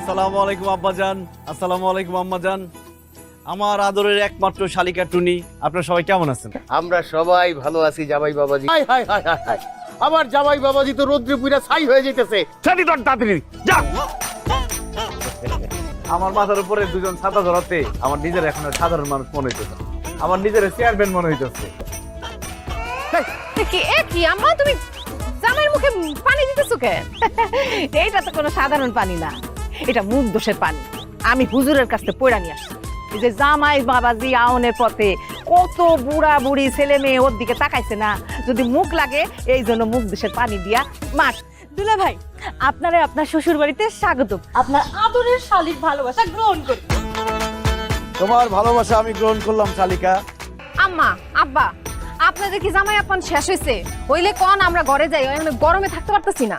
আসসালামু আলাইকুম আব্বাজান, আসসালামু আলাইকুম আম্মাজান। আমার আদরের একমাত্র শালিকা টুনি, আপনারা সবাই কেমন আছেন? আমরা সবাই ভালো আছি জামাই বাবাজি। High high high high high, আমার জামাই বাবাজি তো রৌদ্রে পুরা ছাই হয়ে যেতেছে। ছাড়ি তোর তাড়াতাড়ি যা। আমার মাথার উপরে দুজন ছাতা ধরাতে আমার নিজের এখন আর সাধারণ মানুষ মনে হইতেছে, আমার নিজের চেয়ারম্যান মনে হইতেছে। কি আম্মা, তুমি জামাইয়ের মুখে পানি দিতেছো কেন? এইটা তো কোনো সাধারণ পানি না, এটা মুখ দোষের পানি। আমি হুজুরের কাছে পড়া নিয়ে আসছি। এই যে জামাই বাবাজি আউনের পথে কত বুড়া বুড়ি ছেলে মেয়ে ওর দিকে তাকাইছে না, যদি মুখ লাগে এই জন্য মুখ দোষের পানি দিয়া মার। দুলা ভাই, আপনারা আপনার শ্বশুর বাড়িতে স্বাগত। আপনার আদরের শালীর ভালোবাসা গ্রহণ করুন। তোমার ভালোবাসা আমি গ্রহণ করলাম শালিকা। আম্মা, আব্বা, আপনাদের কি জামাই আপন শেষ হয়েছে? হইলে কোন আমরা ঘরে যাই, আমি গরমে থাকতে পারতেছি না।